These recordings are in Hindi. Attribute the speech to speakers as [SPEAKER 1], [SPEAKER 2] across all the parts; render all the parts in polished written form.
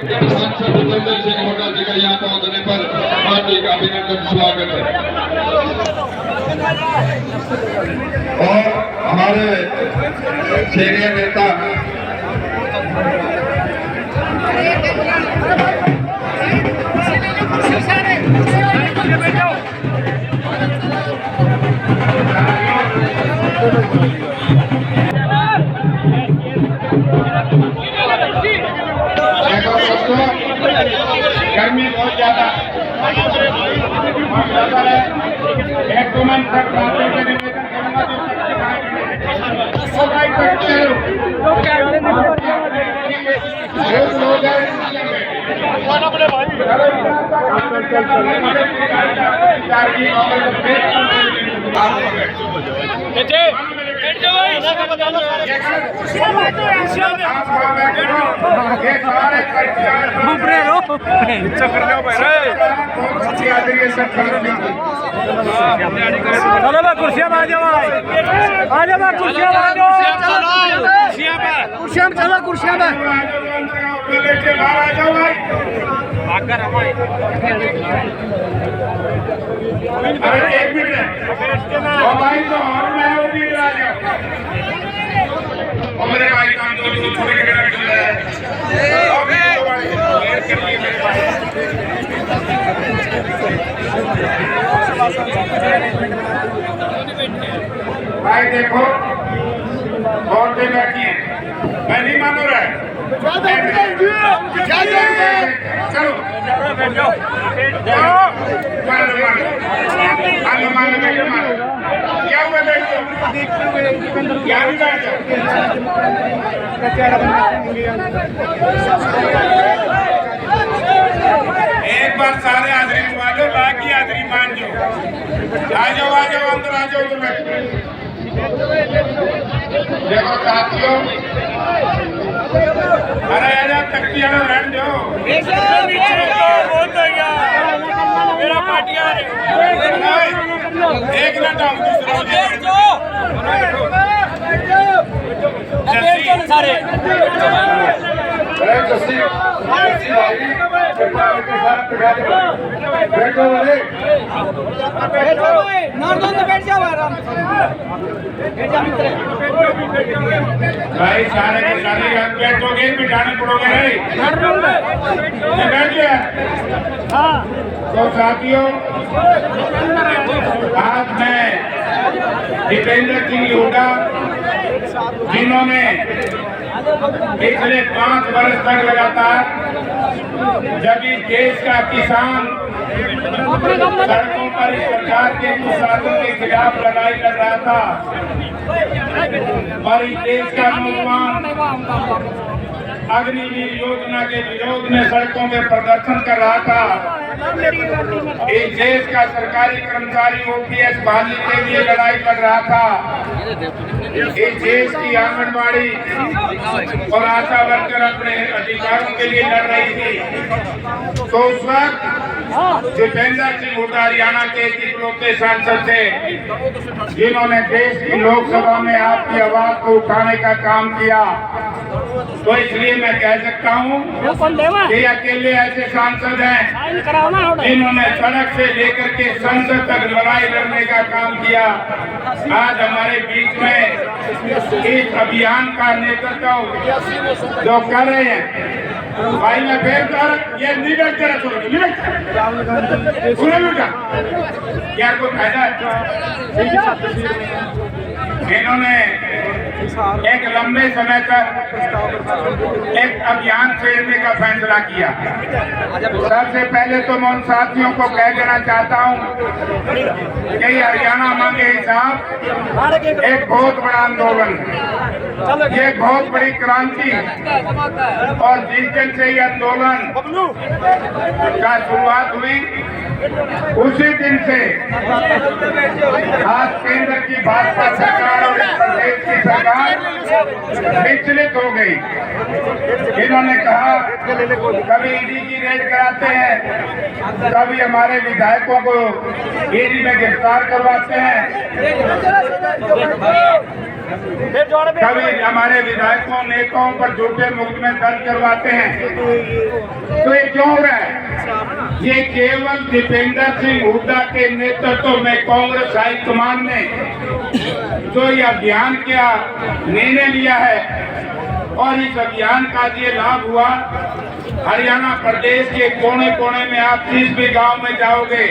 [SPEAKER 1] सांसद भूपेंद्र सिंह हुड्डा जी का यहाँ पहुंचने पर हार्दिक अभिनंदन स्वागत है। और हमारे सीनियर नेता गर्मी बहुत ज्यादा है। एक दो मन तक बातें के निवेदन करूंगा
[SPEAKER 2] चलो बा कुर्सियां आ जाओ, आ जाओ बा कुर्सियां आ जाओ, कुर्सियां चलो कुर्सियां में
[SPEAKER 1] लेके बाहर आ जाओ भाई। अरे एक मिनट और भाई तो और मैं वो भी आ जाओ और मेरे भाई काम तो छोड़ के बैठ गया है। भाई देखो औरतें बैठी हैं, मैं नहीं मानू रहा है। चलो क्या हुआ देखो क्या भी बैठ जाओ। एक बार सारे हाजरी वालों बाकी हाजरी मान जाओ। आ जाओ अंदर आ जाओ। देखो साथियों, अरे यार तकिया ना रहने दो। मेरा पार्टियां एक मिनट सारे भाई सारे के सारे बैठोगे बिठाने पड़ोगे बैठ गया। तो साथियों, आज मैं भूपेंद्र सिंह हुड्डा जिन्होंने पिछले 5 वर्ष तक लगातार जब इस देश का किसान सड़कों पर इस सरकार के कुशासन के खिलाफ लड़ाई कर रहा था और इस देश का नौजवान अग्निवीर योजना के विरोध में सड़कों में प्रदर्शन कर रहा था। इस देश का सरकारी कर्मचारी OPS बहाली के लिए लड़ाई कर रहा था। इस देश की आंगनबाड़ी और आशा वर्कर अपने अधिकारों के लिए लड़ रही थी। तो उस वक्त भूपेंद्र सिंह हुड्डा हरियाणा के इकलौते सांसद थे जिन्होंने देश की लोकसभा में आपकी आवाज को उठाने का काम किया। तो इसलिए मैं कह सकता हूँ कि अकेले ऐसे सांसद हैं जिन्होंने सड़क से लेकर के संसद तक लड़ाई लड़ने का काम किया। आज हमारे बीच में इस अभियान का नेतृत्व जो कर रहे हैं भाई, मैं फिर ये नहीं बैठ कर क्या कोई फायदा है? इन्होंने एक लंबे समय तक एक अभियान छेड़ने का फैसला किया। सबसे पहले तो मैं उन साथियों को कह देना चाहता हूं कि हरियाणा मांग के हिसाब एक बहुत बड़ा आंदोलन, ये बहुत बड़ी क्रांति और जिस दिन से ये आंदोलन का शुरुआत हुई उसी दिन से आज केंद्र की भाजपा सरकार और प्रदेश की सरकार विचलित हो गई। इन्होंने कहा कभी ईडी की रेड कराते हैं, कभी हमारे विधायकों को ईडी में गिरफ्तार करवाते हैं, कभी हमारे विधायकों नेताओं पर झूठे मुकदमे दर्ज करवाते हैं। ये केवल दीपेंद्र सिंह हुड्डा के नेतृत्व में कांग्रेस हाईकमान ने जो ये अभियान किया, निर्णय लिया है और इस अभियान का ये लाभ हुआ। हरियाणा प्रदेश के कोने कोने में आप जिस भी गांव में जाओगे,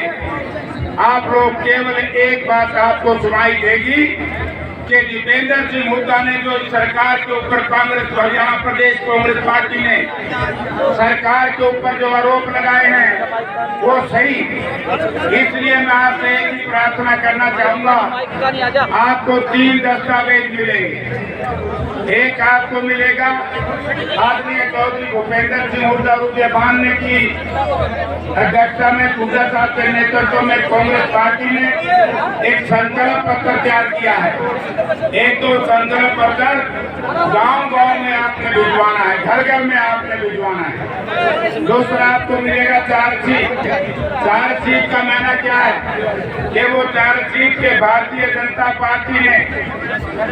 [SPEAKER 1] आप लोग केवल एक बात आपको सुनाई देगी कि दीपेंद्र सिंह हुड्डा ने जो सरकार के ऊपर कांग्रेस हरियाणा प्रदेश कांग्रेस पार्टी ने सरकार के ऊपर जो आरोप लगाए हैं वो सही। इसलिए मैं आपसे एक ही प्रार्थना करना चाहूंगा, आपको 3 दस्तावेज मिलेंगे। एक आपको मिलेगा आदरणीय चौधरी भूपेंद्र सिंह हुड्डा बांधने की अध्यक्षता में हुड्डा साहब के नेतृत्व में कांग्रेस पार्टी ने एक संकल्प पत्र तैयार किया है। एक तो संकल्प पत्र गांव-गांव में आपने भिजवाना है, घर घर में आपने भिजवाना है। दूसरा आपको मिलेगा चार्जशीट। चार्जशीट का मायना क्या है कि वो चार्जशीट के भारतीय जनता पार्टी ने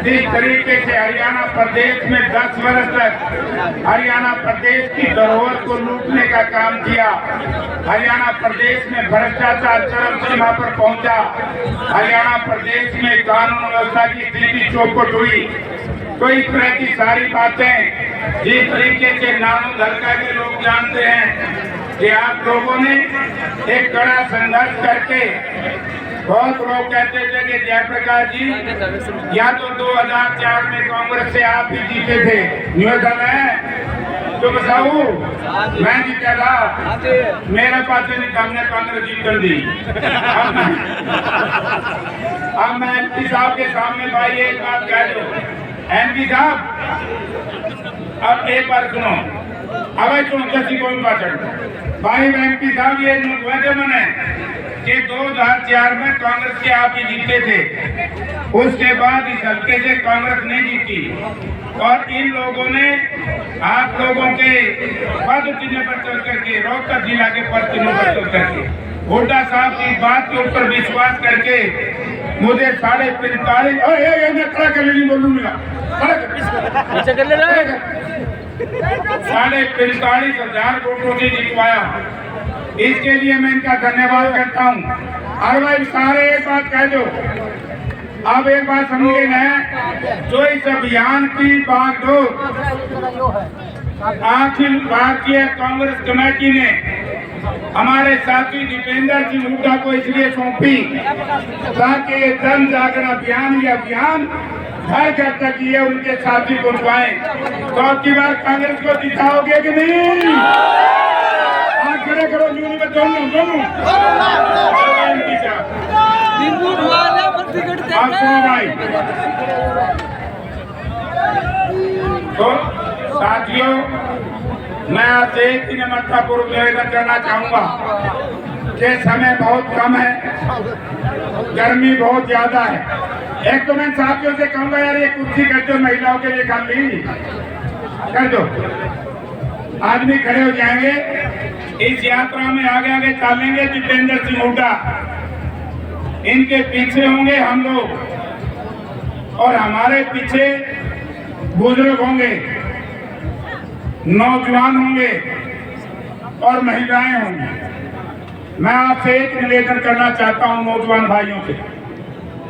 [SPEAKER 1] जिस तरीके से हरियाणा प्रदेश में 10 वर्ष तक हरियाणा प्रदेश की धरोहर को लूटने का काम किया, हरियाणा प्रदेश में भ्रष्टाचार चरम सीमा पर पहुंचा, हरियाणा प्रदेश में कानून व्यवस्था की स्थिति चौपट हुई, तो इस तरह की सारी बातें जिस तरीके से नाम धरका के लोग जानते हैं कि आप लोगों ने एक कड़ा संघर्ष करके, बहुत लोग कहते थे कि जयप्रकाश जी या तो 2004 में कांग्रेस से आप ही जीते थे, निवेदन है तो बताऊ मैं जीता था, मेरे पास नहीं था, हमने कांग्रेस जीतन दी। अब मैं एमपी साहब के सामने भाई एक बात कह दो, एमपी साहब अब एक बार सुनो, अब सुनो किसी को भी बात भाई एमपी साहब ये वजह मैंने कि 2004 में कांग्रेस के आप ही जीते थे, उसके बाद इस हल्के से कांग्रेस नहीं जीती और इन लोगों ने आप लोगों के पद चिन्ह पर चल करके रोहतक जिला के पद चिन्ह पर चल करके हुड्डा साहब की बात के ऊपर विश्वास करके मुझे 45,500 मैं खड़ा कर नहीं बोलूंगा 45,500 वोटों से जितवाया। इसके लिए मैं इनका धन्यवाद करता हूँ। और भाई सारे एक बात कह दो, अब एक बात समझे न, जो इस अभियान की बागडोर अखिल भारतीय कांग्रेस कमेटी ने हमारे साथी दीपेंद्र सिंह हुड्डा को इसलिए सौंपी ताकि ये जन जागरण अभियान, ये अभियान घर घर तक ये उनके साथी पहुंचवाएं। तो अब की बार कांग्रेस को दिखाओगे कि नहीं? हाथ खड़े करो जूनी में, दोनों भाई। तो साथियों, मैं आपसे एक ही नम्रता पूर्वक निवेदन करना चाहूंगा कि समय बहुत कम है, गर्मी बहुत ज्यादा है। एक तो मैं साथियों से कहूंगा यार ये कुर्सी कर दो, महिलाओं के लिए खाली कर दो, आदमी खड़े हो जाएंगे। इस यात्रा में आगे आगे चलेंगे दीपेंद्र सिंह हुड्डा, इनके पीछे होंगे हम लोग और हमारे पीछे बुजुर्ग होंगे, नौजवान होंगे और महिलाएं होंगी। मैं आपसे एक निवेदन करना चाहता हूं नौजवान भाइयों से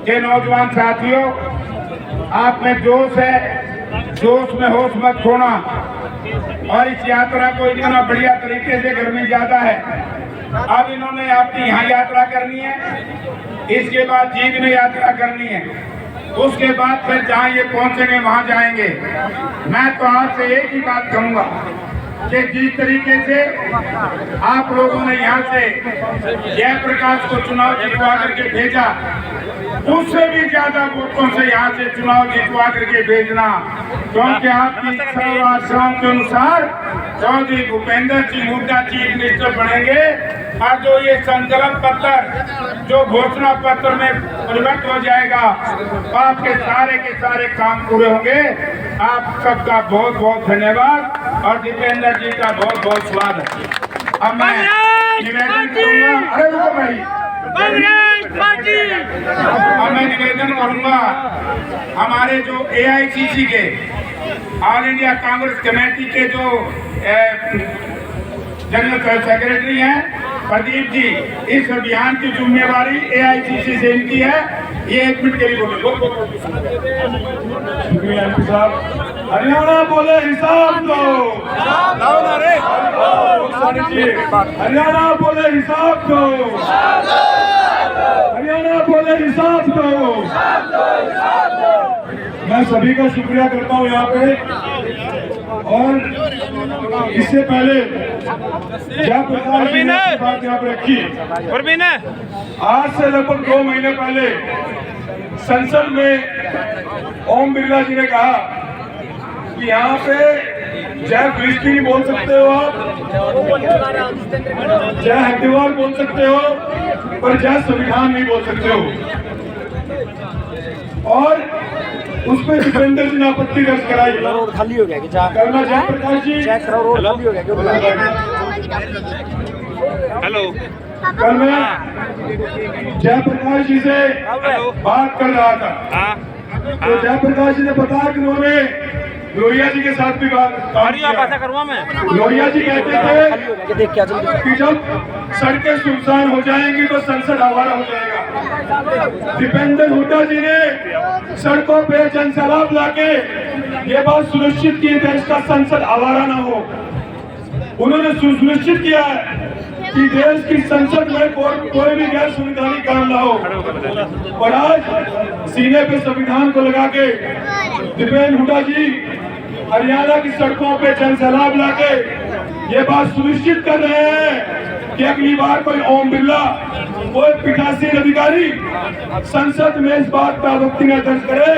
[SPEAKER 1] कि नौजवान साथियों, आप में जोश है, जोश में होश मत खोना और इस यात्रा को इतना बढ़िया तरीके से, गर्मी ज्यादा है, अब इन्होंने आपकी यहाँ यात्रा करनी है, इसके बाद जींद में यात्रा करनी है, उसके बाद फिर जहाँ ये पहुंचेंगे वहां जाएंगे। मैं तो आपसे एक ही बात कहूंगा कि जिस तरीके से आप लोगों ने यहाँ से जयप्रकाश को चुनाव जितवा करके भेजा, उससे भी ज्यादा वोटों से यहाँ से चुनाव जितवा करके भेजना, क्योंकि आपकी आशाओं के अनुसार चौधरी भूपेंद्र सिंह हुड्डा चीफ मिनिस्टर बनेंगे और जो ये संकल्प पत्र, जो घोषणा पत्र में परिवर्तित हो जाएगा, आपके सारे के सारे काम पूरे होंगे। आप सबका बहुत बहुत धन्यवाद और दीपेंद्र जी का बहुत बहुत स्वागत। अब मैं निवेदन करूंगा, अरे रुको भाई, अब मैं निवेदन करूंगा हमारे जो AICC के ऑल इंडिया कांग्रेस कमेटी के जो जनरल सेक्रेटरी हैं प्रदीप जी, इस अभियान की जिम्मेवारी एआईसीसी से इनकी है। ये 1 मिनट के लिए बोले।
[SPEAKER 3] शुक्रिया एमपी साहब। हरियाणा बोले हिसाब दो, हरियाणा बोले हिसाब दो, हरियाणा बोले हिसाब दो। मैं सभी का शुक्रिया करता हूँ यहाँ पे। और इससे पहले जयप्रकाश जी ने बात यहाँ पे रखी। आज से लगभग 2 महीने पहले संसद में ओम बिरला जी ने कहा कि यहाँ पे जय कृष्ण नहीं बोल सकते हो आप, जय हरिद्वार बोल सकते हो, पर जय संविधान नहीं बोल सकते हो। और उसमें दीपेंद्र जी ने आपत्ति दर्ज कराई।
[SPEAKER 2] खाली हो गया क्या?
[SPEAKER 3] कल मैं जयप्रकाश जी
[SPEAKER 2] खाली हो गया।
[SPEAKER 1] हेलो,
[SPEAKER 3] कल मैं जयप्रकाश जी से बात कर रहा था, तो जयप्रकाश जी ने बताया कि उन्होंने लोहिया जी के साथ भी बात की। लोहिया जी कहते थे कि जब सड़कें सुनसान हो जाएंगी तो संसद आवारा हो जाएगा। दीपेंद्र हुड्डा जी ने सड़कों पे जनसैलाब लाके ये बात सुनिश्चित की देश का संसद आवारा ना हो। उन्होंने सुनिश्चित किया है कि देश की संसद में कोई भी गैर संवैधानिक काम ना हो। और आज सीने पे संविधान को लगा के दीपेंद्र हुड्डा जी हरियाणा की सड़कों पे जनसैलाब लाके ये बात सुनिश्चित कर रहे हैं कि अगली बार कोई ओम बिरला, कोई पीठासीन अधिकारी संसद में इस बात पर आपत्ति न दर्ज करे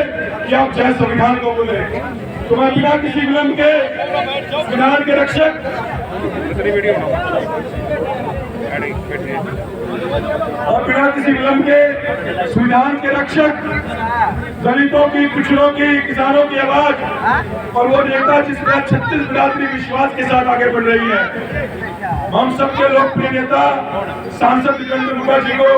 [SPEAKER 3] कि आप जय संविधान को बोले। तो मैं बिना किसी विलंब के संविधान के रक्षक और बिना किसी विलंब के संविधान के रक्षक, दलितों की, पिछड़ों की, किसानों की आवाज और वो नेता जिसमें 36 बिरादरी विश्वास के साथ आगे बढ़ रही है, हम सबके लोकप्रिय नेता सांसद दीपेंद्र हुड्डा जी को